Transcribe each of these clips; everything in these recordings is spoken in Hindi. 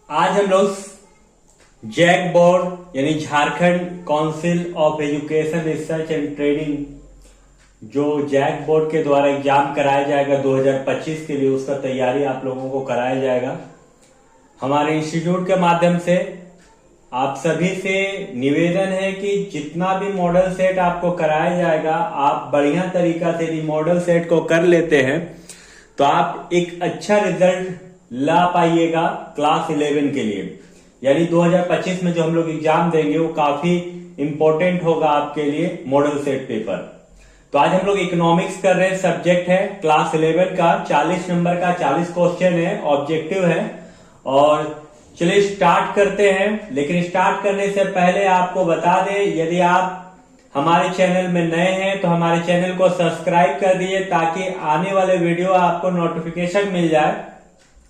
आज हम लोग जैक बोर्ड यानी Jharkhand council of education research and training जो जैक बोर्ड के द्वारा एग्जाम कराया जाएगा 2025 के लिए, उसका तैयारी आप लोगों को कराया जाएगा। हमारे इंस्टीट्यूट के माध्यम से आप सभी से निवेदन है कि जितना भी मॉडल सेट आपको कराया जाएगा, आप बढ़िया तरीका से यदि मॉडल सेट को कर लेते हैं तो आप एक अच्छा रिजल्ट ला पाइएगा क्लास 11 के लिए। यानी 2025 में जो हम लोग एग्जाम देंगे वो काफी इंपॉर्टेंट होगा आपके लिए मॉडल सेट पेपर। तो आज हम लोग इकोनॉमिक्स कर रहे हैं, सब्जेक्ट है क्लास 11 का, 40 नंबर का 40 क्वेश्चन है, ऑब्जेक्टिव है। और चलिए स्टार्ट करते हैं। लेकिन स्टार्ट करने से पहले आपको बता दें, यदि आप हमारे चैनल में नए हैं तो हमारे चैनल को सब्सक्राइब कर दीजिए ताकि आने वाले वीडियो आपको नोटिफिकेशन मिल जाए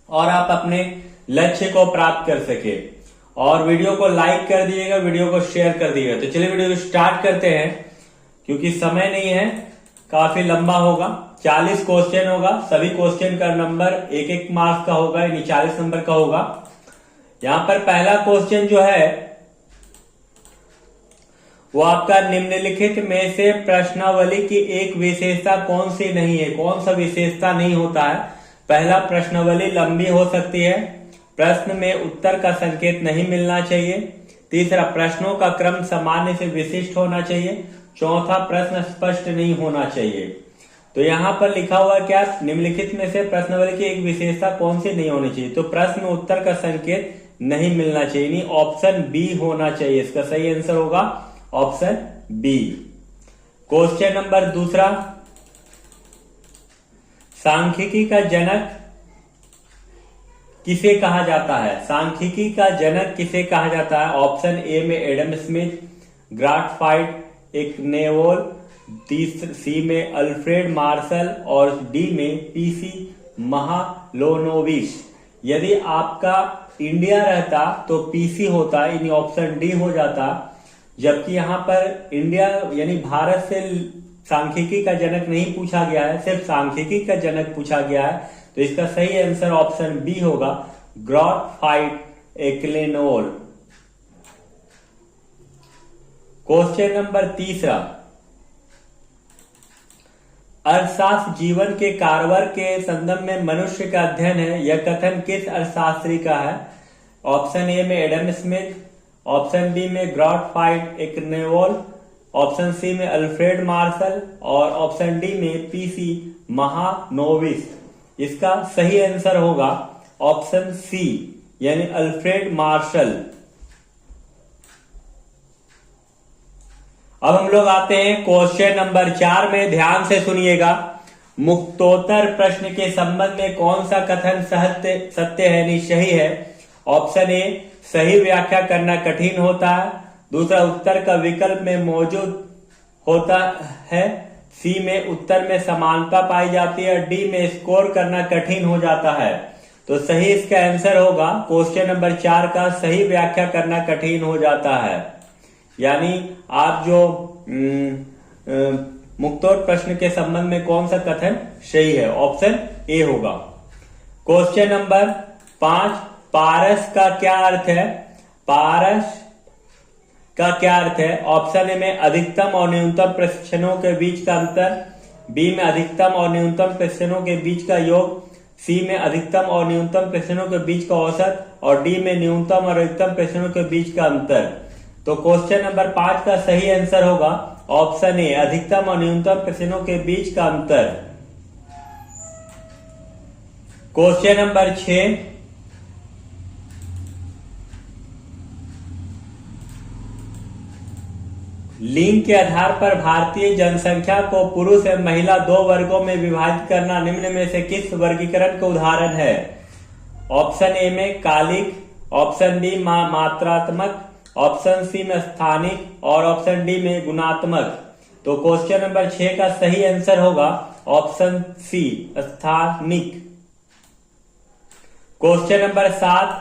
और आप अपने लक्ष्य को प्राप्त कर सके। और वीडियो को लाइक कर दीजिएगा, वीडियो को शेयर कर दीजिएगा। तो चलिए वीडियो को स्टार्ट करते हैं, क्योंकि समय नहीं है, काफी लंबा होगा। 40 क्वेश्चन होगा, सभी क्वेश्चन का नंबर एक एक मार्क्स का होगा, यानी 40 नंबर का होगा। यहां पर पहला क्वेश्चन जो है वो आपका निम्नलिखित में से प्रश्नावली की एक विशेषता कौन सी नहीं है। कौन सा विशेषता नहीं होता है? पहला, प्रश्नावली लंबी हो सकती है। प्रश्न में उत्तर का संकेत नहीं मिलना चाहिए। तीसरा, प्रश्नों का क्रम सामान्य से विशिष्ट होना चाहिए। चौथा, प्रश्न स्पष्ट नहीं होना चाहिए। तो यहाँ पर लिखा हुआ क्या, निम्नलिखित में से प्रश्नावली की एक विशेषता कौन सी नहीं होनी चाहिए। तो प्रश्न में उत्तर का संकेत नहीं मिलना चाहिए, नहीं, ऑप्शन बी होना चाहिए। इसका सही आंसर होगा ऑप्शन बी। क्वेश्चन नंबर दूसरा, सांख्यिकी का जनक किसे कहा जाता है? सांख्यिकी का जनक किसे कहा जाता है? ऑप्शन ए में एडम स्मिथ, ग्राटफाइट एकनेवोल, सी में अल्फ्रेड मार्शल और डी में पीसी महालोनोविच। यदि आपका इंडिया रहता तो पीसी होता, यानी ऑप्शन डी हो जाता। जबकि यहां पर इंडिया यानी भारत से सांख्यिकी का जनक नहीं पूछा गया है, सिर्फ सांख्यिकी का जनक पूछा गया है। तो इसका सही आंसर ऑप्शन बी होगा, ग्राटफाइट एकनेवोल। क्वेश्चन नंबर तीसरा, अर्थशास्त्र जीवन के कारगर के संदर्भ में मनुष्य का अध्ययन है। यह कथन किस अर्थशास्त्री का है? ऑप्शन ए में एडम स्मिथ, ऑप्शन बी में ग्राटफाइट एकनेवोल, ऑप्शन सी में अल्फ्रेड मार्शल और ऑप्शन डी में पीसी महालोनोविच। इसका सही आंसर होगा ऑप्शन सी, यानी अल्फ्रेड मार्शल। अब हम लोग आते हैं क्वेश्चन नंबर 4 में, ध्यान से सुनिएगा। मुक्तोत्तर प्रश्न के संबंध में कौन सा कथन सत्य है, नहीं सही है? ऑप्शन ए, सही व्याख्या करना कठिन होता है। दूसरा, उत्तर का विकल्प में मौजूद होता है। सी में उत्तर में समानता पाई जाती है। डी में स्कोर करना कठिन हो जाता है। तो सही इसका आंसर होगा क्वेश्चन नंबर 4 का, सही व्याख्या करना कठिन हो जाता है। यानी आप जो मुक्तोत्तर प्रश्न के संबंध में कौन सा कथन सही है, ऑप्शन ए होगा। क्वेश्चन नंबर 5, पारस का क्या अर्थ है? पारस का क्या अर्थ है? ऑप्शन ए में अधिकतम और न्यूनतम प्रशिक्षणों के बीच का अंतर, बी में अधिकतम और न्यूनतम प्रशिक्षणों के बीच का योग, सी में अधिकतम और न्यूनतम प्रशिक्षणों के बीच का औसत और डी में न्यूनतम और अधिकतम प्रशिक्षणों के बीच का अंतर। तो क्वेश्चन नंबर 5 का सही आंसर होगा ऑप्शन ए, अधिकतम और न्यूनतम प्रशिक्षणों के बीच का अंतर। क्वेश्चन नंबर 6, लिंग के आधार पर भारतीय जनसंख्या को पुरुष एवं महिला 2 वर्गों में विभाजित करना निम्न में से किस वर्गीकरण का उदाहरण है? ऑप्शन ए में कालिक, ऑप्शन बी मात्रात्मक, ऑप्शन सी में स्थानिक और ऑप्शन डी में गुणात्मक। तो क्वेश्चन नंबर 6 का सही आंसर होगा ऑप्शन सी, स्थानिक। क्वेश्चन नंबर 7,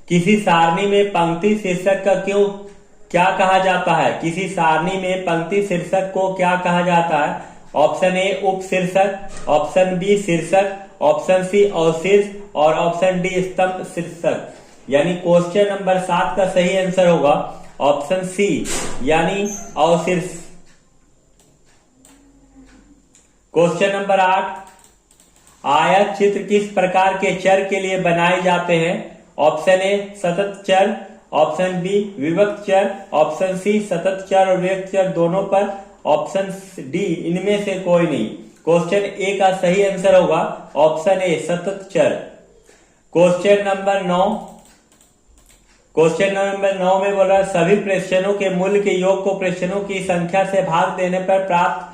किसी सारणी में पंक्ति शीर्षक का क्या कहा जाता है? किसी सारणी में पंक्ति शीर्षक को क्या कहा जाता है? ऑप्शन ए उप शीर्षक, ऑप्शन बी शीर्षक, ऑप्शन सी अवशीर्ष और ऑप्शन डी स्तंभ शीर्षक। यानी क्वेश्चन नंबर 7 का सही आंसर होगा ऑप्शन सी यानी अवशीर्ष। क्वेश्चन नंबर 8, आयत चित्र किस प्रकार के चर के लिए बनाए जाते हैं? ऑप्शन ए सतत चर, ऑप्शन बी विभक्त चर, ऑप्शन सी सतत चर और विभक्त चर दोनों पर, ऑप्शन डी इनमें से कोई नहीं। क्वेश्चन ए का सही आंसर होगा ऑप्शन ए सतत चर। क्वेश्चन नंबर 9, क्वेश्चन नंबर 9 में बोल रहा है सभी प्रेक्षणों के मूल्य के योग को प्रेक्षणों की संख्या से भाग देने पर प्राप्त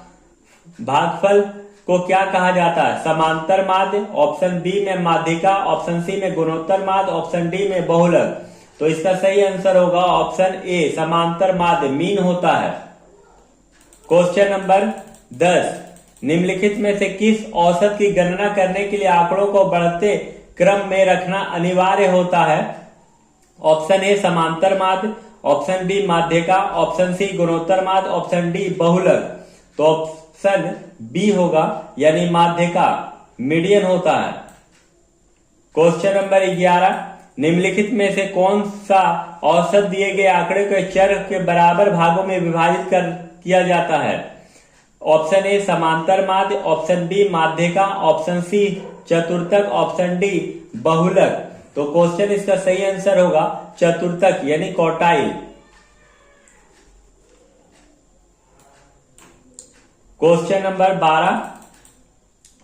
भागफल को क्या कहा जाता है? समांतर माध्य, ऑप्शन बी में माध्यिका, ऑप्शन सी में गुणोत्तर माध्य, ऑप्शन डी में बहुलक। तो इसका सही आंसर होगा ऑप्शन ए समांतर माध्य मीन होता है। क्वेश्चन नंबर 10, निम्नलिखित में से किस औसत की गणना करने के लिए आंकड़ों को बढ़ते क्रम में रखना अनिवार्य होता है? ऑप्शन ए समांतर माध्य, ऑप्शन बी माध्यिका, ऑप्शन सी गुणोत्तर माध्य, ऑप्शन डी बहुलक। तो ऑप्शन बी होगा यानी माध्यिका मीडियन होता है। क्वेश्चन नंबर 11, निम्नलिखित में से कौन सा औसत दिए गए आंकड़े के चर के बराबर भागों में विभाजित किया जाता है? ऑप्शन ए समांतर माध्य, ऑप्शन बी माध्यिका, ऑप्शन सी चतुर्थक, ऑप्शन डी बहुलक। तो क्वेश्चन इसका सही आंसर होगा चतुर्थक यानी क्वार्टाइल। क्वेश्चन नंबर 12,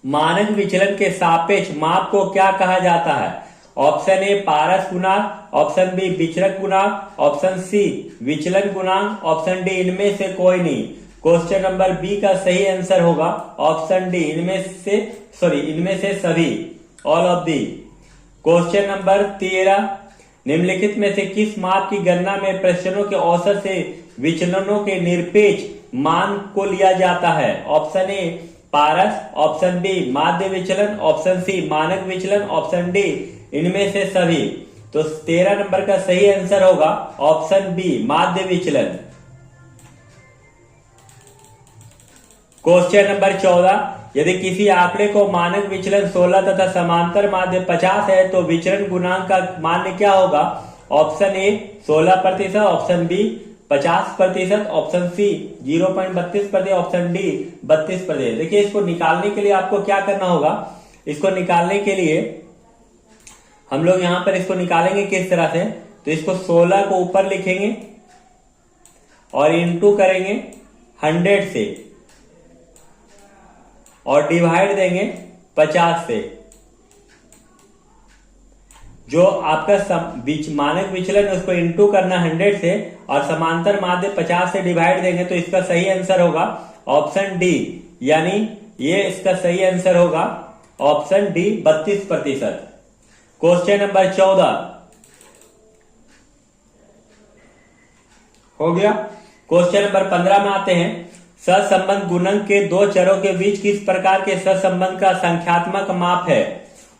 मानक विचलन के सापेक्ष माप को क्या कहा जाता है? ऑप्शन ए पारस गुणांक, ऑप्शन बी विचरक गुणांक, ऑप्शन सी विचलन गुणांक, ऑप्शन डी इनमें से कोई नहीं। क्वेश्चन नंबर बी का सही आंसर होगा ऑप्शन डी इनमें से सभी, all of the. Question number 13, निम्नलिखित में से किस माप की गणना में प्रश्नों के औसत से विचलनों के निरपेक्ष मान को लिया जाता है? ऑप्शन ए पारस, ऑप्शन बी माध्य विचलन, ऑप्शन सी मानक विचलन, ऑप्शन डी इनमें से सभी। तो 13 नंबर का सही आंसर होगा ऑप्शन बी माध्य विचलन। क्वेश्चन नंबर 14, यदि किसी आंकड़े को मानक विचलन 16 तथा समांतर माध्य 50 है तो विचरण गुणांक का मान क्या होगा? Option A 16%, option B 50%, option C 0.32%, option D 32%। देखिए इसको निकालने के लिए आपको क्या करना होगा? इसको निकालने के लिए हम लोग यहां पर इसको निकालेंगे किस तरह से, तो इसको 16 को ऊपर लिखेंगे और इंटू करेंगे 100 से और डिवाइड देंगे 50 से। जो आपका मानक विचलन उसको इंटू करना 100 से और समांतर माध्य 50 से डिवाइड देंगे तो इसका सही आंसर होगा ऑप्शन डी, यानी ये इसका सही आंसर होगा ऑप्शन डी 32%। क्वेश्चन नंबर 14 हो गया। क्वेश्चन नंबर 15 में आते हैं, सहसंबंध गुणक के दो चरों के बीच किस प्रकार के सहसंबंध का संख्यात्मक माप है?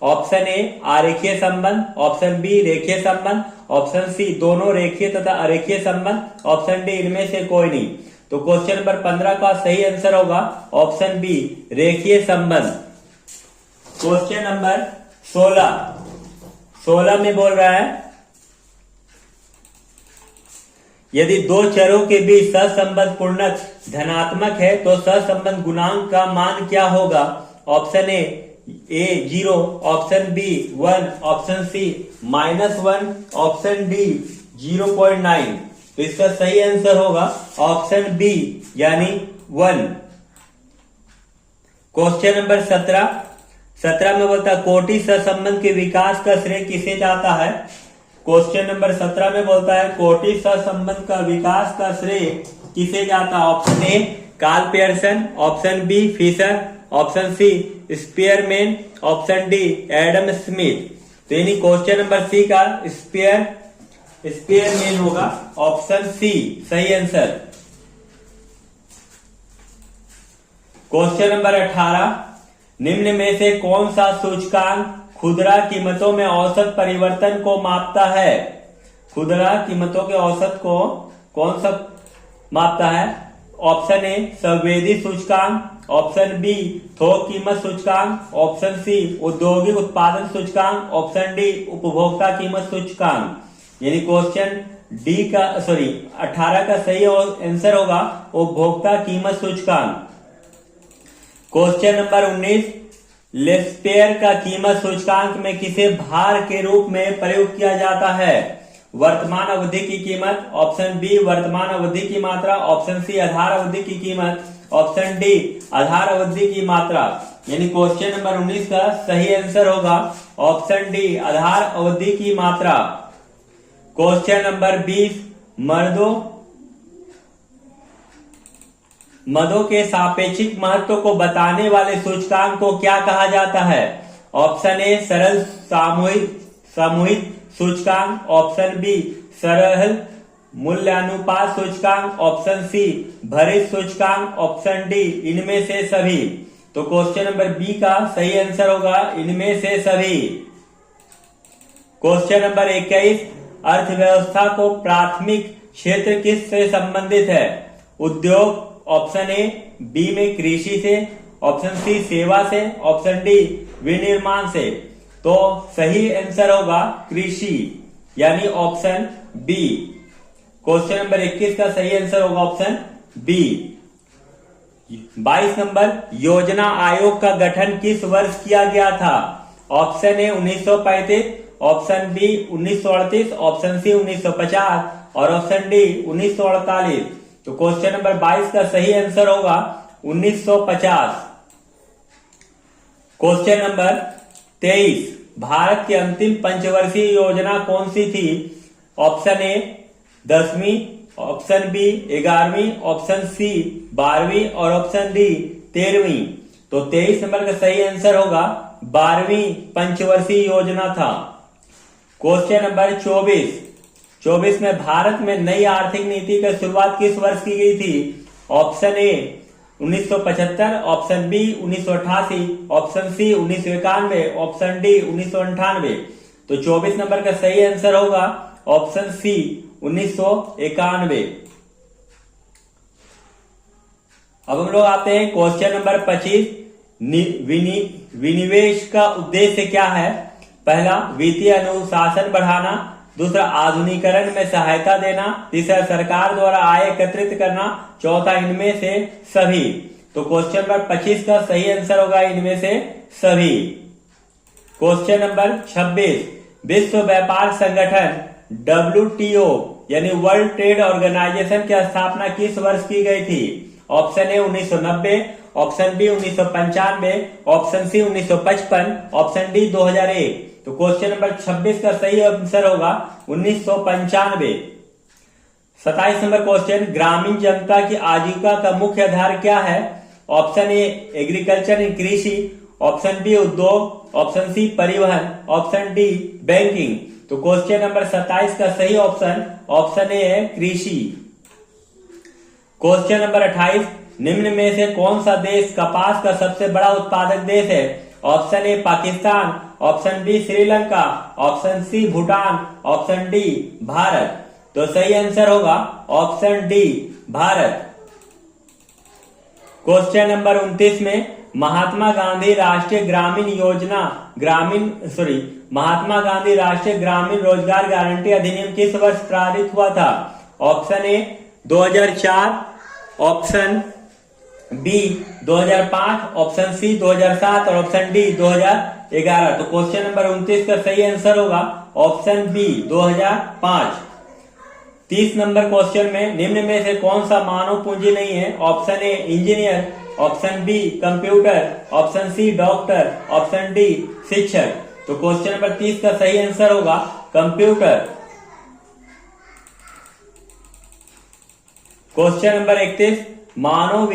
ऑप्शन ए आरेखीय संबंध, ऑप्शन बी रेखीय संबंध, ऑप्शन सी दोनों रेखीय तथा अरेखीय संबंध, ऑप्शन डी इनमें से कोई नहीं। तो क्वेश्चन नंबर 15 का सही आंसर होगा ऑप्शन बी रेखीय संबंध। क्वेश्चन नंबर 16 में बोल रहा है यदि दो चरों के बीच सहसंबंध पूर्णक धनात्मक है तो सहसंबंध गुणांक का मान क्या होगा? Option A 0, option B 1, option C -1, option D 0.9। तो इसका सही आंसर होगा ऑप्शन बी यानी 1। क्वेश्चन नंबर 17 में बोलता है कोटि सहसंबंध के विकास का श्रेय किसे जाता है? क्वेश्चन नंबर 17 में बोलता है कोटि सहसंबंध का विकास का श्रेय किसे जाता है? Option A Karl Pearson, option B Fisher, option C Spearman, option D Adam Smith. तो यानी क्वेश्चन नंबर सी का स्पीयरमैन होगा ऑप्शन सी सही आंसर। क्वेश्चन नंबर 18, निम्न में से कौन सा सूचकांक खुदरा कीमतों में औसत परिवर्तन को मापता है? खुदरा कीमतों के औसत को कौन सा मापता है? ऑप्शन ए संवेदी सूचकांक, ऑप्शन बी थोक कीमत सूचकांक, ऑप्शन सी औद्योगिक उत्पादन सूचकांक, ऑप्शन डी उपभोक्ता कीमत सूचकांक। यानी क्वेश्चन डी का 18 का सही आंसर होगा उपभोक्ता कीमत सूचकांक। क्वेश्चन नंबर 19, लेस्पेयर का कीमत सूचकांक में किसे भार के रूप में प्रयोग किया जाता है? वर्तमान अवधि की कीमत, ऑप्शन बी वर्तमान अवधि की मात्रा, ऑप्शन सी आधार अवधि की कीमत, ऑप्शन डी आधार अवधि की मात्रा। यानी क्वेश्चन नंबर 19 का सही आंसर होगा ऑप्शन डी आधार अवधि की मात्रा। क्वेश्चन नंबर 20, मदों के सापेक्षिक महत्व को बताने वाले सूचकांक को क्या कहा जाता है? ऑप्शन ए सरल सामूहिक सूचकांक, ऑप्शन बी सरल मूल्यानुपात सूचकांक, ऑप्शन सी भारित सूचकांक, ऑप्शन डी इनमें से सभी। तो क्वेश्चन नंबर बी का सही आंसर होगा इनमें से सभी। क्वेश्चन नंबर 21, अर्थव्यवस्था को प्राथमिक क्षेत्र किस से संबंधित है? उद्योग, ऑप्शन ए बी में कृषि से, ऑप्शन सी सेवा से, ऑप्शन डी विनिर्माण से। तो सही आंसर होगा कृषि, यानी ऑप्शन बी। क्वेश्चन नंबर 21 का सही आंसर होगा ऑप्शन बी। 22 नंबर, योजना आयोग का गठन किस वर्ष किया गया था? Option A 1935, option B 1938, option C 1950 और ऑप्शन डी 1948। तो क्वेश्चन नंबर 22 का सही आंसर होगा 1950। क्वेश्चन नंबर 23, भारत की अंतिम पंचवर्षीय योजना कौन सी थी? ऑप्शन ए 10वीं, ऑप्शन बी 11वीं, ऑप्शन सी 12वीं और ऑप्शन डी 13वीं। तो 23 नंबर का सही आंसर होगा 12वीं पंचवर्षीय योजना था। क्वेश्चन नंबर 24 में भारत में नई आर्थिक नीति की शुरुआत किस वर्ष की गई थी? Option A 1975, option B 1988, option C 1991, option D 1998। तो 24 नंबर का सही आंसर होगा ऑप्शन सी 1991। अब हम लोग आते हैं क्वेश्चन नंबर 25, विनिवेश का उद्देश्य क्या है? पहला वित्तीय अनुशासन बढ़ाना, दूसरा आधुनिकीकरण में सहायता देना, तीसरा सरकार द्वारा आय एकत्रित करना, चौथा इनमें से सभी। तो क्वेश्चन नंबर 25 का सही आंसर होगा इनमें से सभी। क्वेश्चन नंबर 26, विश्व व्यापार संगठन WTO यानी वर्ल्ड ट्रेड ऑर्गेनाइजेशन की स्थापना किस वर्ष की गई थी? Option A 1990, option B 1995, option C 1955, option D 2001। तो क्वेश्चन नंबर 26 का सही आंसर होगा 1995। 27 नंबर क्वेश्चन, ग्रामीण जनता की आजीविका का मुख्य आधार क्या है? ऑप्शन ए एग्रीकल्चर यानी कृषि, ऑप्शन बी उद्योग, ऑप्शन सी परिवहन, ऑप्शन डी बैंकिंग। तो क्वेश्चन नंबर 27 का सही ऑप्शन ए है कृषि। क्वेश्चन नंबर 28, निम्न में से कौन सा देश कपास का सबसे बड़ा उत्पादक देश है? Option A Pakistan, option B Sri Lanka, option C Bhutan, option D Bharat. तो सही आंसर होगा option D Bharat. Question number 29 में महात्मा गांधी राष्ट्रीय ग्रामीण रोजगार गारंटी अधिनियम किस वर्ष पारित हुआ था? Option A 2004, option B 2005, option C 2007 और ऑप्शन डी 2011। तो क्वेश्चन नंबर 29 का सही आंसर होगा ऑप्शन बी 2005। 30 नंबर क्वेश्चन में निम्न में से कौन सा मानव पूंजी नहीं है? Option A engineer, option B computer, option C doctor, option D शिक्षक। तो क्वेश्चन नंबर 30 का सही आंसर होगा कंप्यूटर। क्वेश्चन नंबर 31, मानव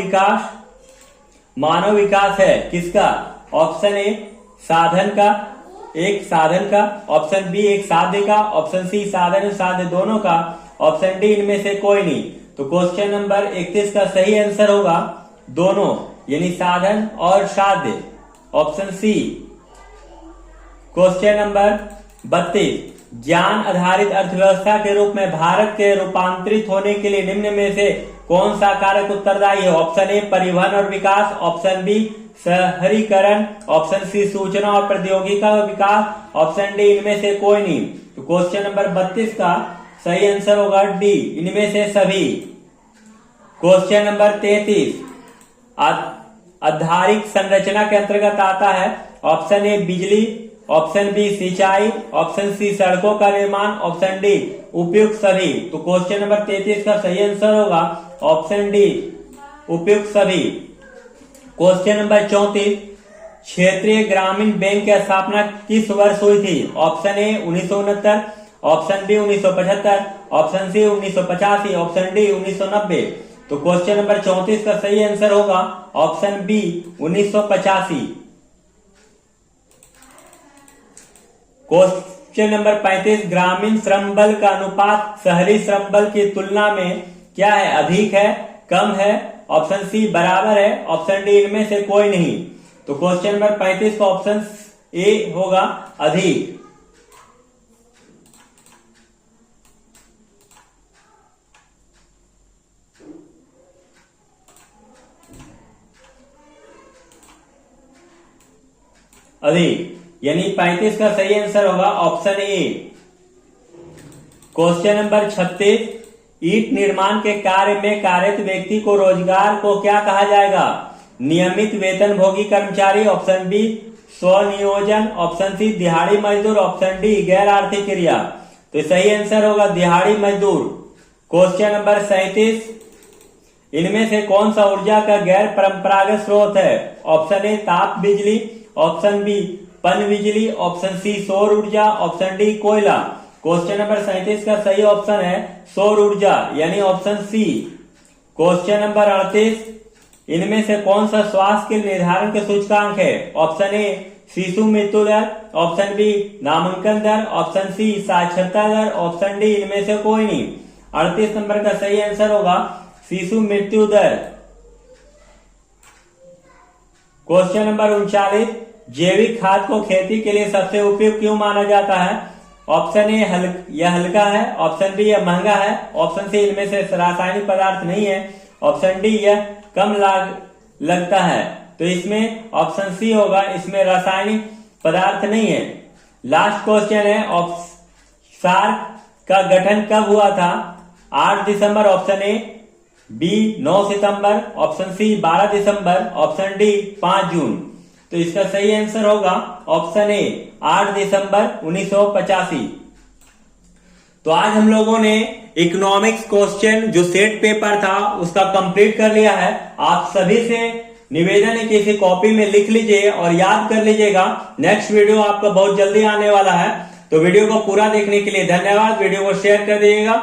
विकास है किसका? ऑप्शन ए एक साधन का, ऑप्शन बी एक साध्य का, ऑप्शन सी साधन और साध्य दोनों का, ऑप्शन डी इनमें से कोई नहीं। तो क्वेश्चन नंबर 31 का सही आंसर होगा दोनों, यानी साधन और साध्य, ऑप्शन सी। क्वेश्चन नंबर 32, ज्ञान आधारित अर्थव्यवस्था के रूप में भारत के रूपांतरित होने के लिए निम्न में से कौन सा कारक उत्तरदायी है? ऑप्शन ए परिवहन और विकास, ऑप्शन बी शहरीकरण, ऑप्शन सी सूचना और प्रौद्योगिकी का विकास, ऑप्शन डी इनमें से कोई नहीं। तो क्वेश्चन नंबर 32 का सही आंसर होगा डी, इनमें से सभी। क्वेश्चन नंबर 33 आधारिक संरचना के अंतर्गत आता है। ऑप्शन ए बिजली, ऑप्शन बी सिंचाई, ऑप्शन सी सड़कों का निर्माण, ऑप्शन डी उपयुक्त सभी। तो क्वेश्चन नंबर 33 का सही आंसर होगा ऑप्शन डी उपयुक्त सभी। क्वेश्चन नंबर 34 क्षेत्रीय ग्रामीण बैंक की स्थापना किस वर्ष हुई थी? Option A 1969, option B 1975, option C 1985, option D 1990। तो क्वेश्चन नंबर 34 का सही आंसर होगा ऑप्शन बी 1985। क्वेश्चन नंबर 35 ग्रामीण श्रम बल का अनुपात शहरी श्रम बल की तुलना में क्या है? अधिक है, कम है, ऑप्शन सी बराबर है, ऑप्शन डी इनमें से कोई नहीं। तो क्वेश्चन नंबर 35 का ऑप्शन ए होगा अधिक। अधिक यानी 35 का सही आंसर होगा ऑप्शन ए। क्वेश्चन नंबर 36 ईंट निर्माण के कार्य में कार्यरत व्यक्ति को रोजगार को क्या कहा जाएगा? नियमित वेतनभोगी कर्मचारी, option B Swaniyojan, option C दिहाड़ी मजदूर, ऑप्शन डी गैर आर्थिक क्रिया। तो सही आंसर होगा दिहाड़ी मजदूर। क्वेश्चन नंबर 37 इनमें से कौन सा ऊर्जा का गैर परंपरागत स्रोत है? ऑप्शन ए ताप बिजली, ऑप्शन बी पन बिजली, ऑप्शन सी सौर ऊर्जा, ऑप्शन डी कोयला। क्वेश्चन नंबर 37 का सही ऑप्शन है सौर ऊर्जा यानी ऑप्शन सी। क्वेश्चन नंबर 38 इनमें से कौन सा स्वास्थ्य के निर्धारण के सूचकांक है? ऑप्शन ए शिशु मृत्यु दर, ऑप्शन बी नामांकन दर, ऑप्शन सी साक्षरता दर, ऑप्शन डी इनमें से कोई नहीं। 38 नंबर का सही आंसर होगा शिशु मृत्यु दर। क्वेश्चन नंबर 39 जैविक खाद को खेती के लिए सबसे उपयुक्त क्यों माना जाता है? ऑप्शन ए यह हल्का है, ऑप्शन बी यह महंगा है, ऑप्शन सी इनमें से रासायनिक पदार्थ नहीं है, ऑप्शन डी यह कम लगता है। तो इसमें ऑप्शन सी होगा, इसमें रासायनिक पदार्थ नहीं है। लास्ट क्वेश्चन है सार्क का गठन कब हुआ था? 8 दिसंबर, ऑप्शन ए, बी 9 सितंबर, ऑप्शन सी 12 दिसंबर, ऑप्शन डी 5 जून। तो इसका सही आंसर होगा ऑप्शन ए 8 दिसंबर 1985। तो आज हम लोगों ने इकोनॉमिक्स क्वेश्चन जो सेट पेपर था उसका कंप्लीट कर लिया है। आप सभी से निवेदन है कि इसे कॉपी में लिख लीजिए और याद कर लीजिएगा। नेक्स्ट वीडियो आपका बहुत जल्दी आने वाला है, तो वीडियो को पूरा देखने के लिए धन्यवाद। वीडियो को शेयर कर दीजिएगा।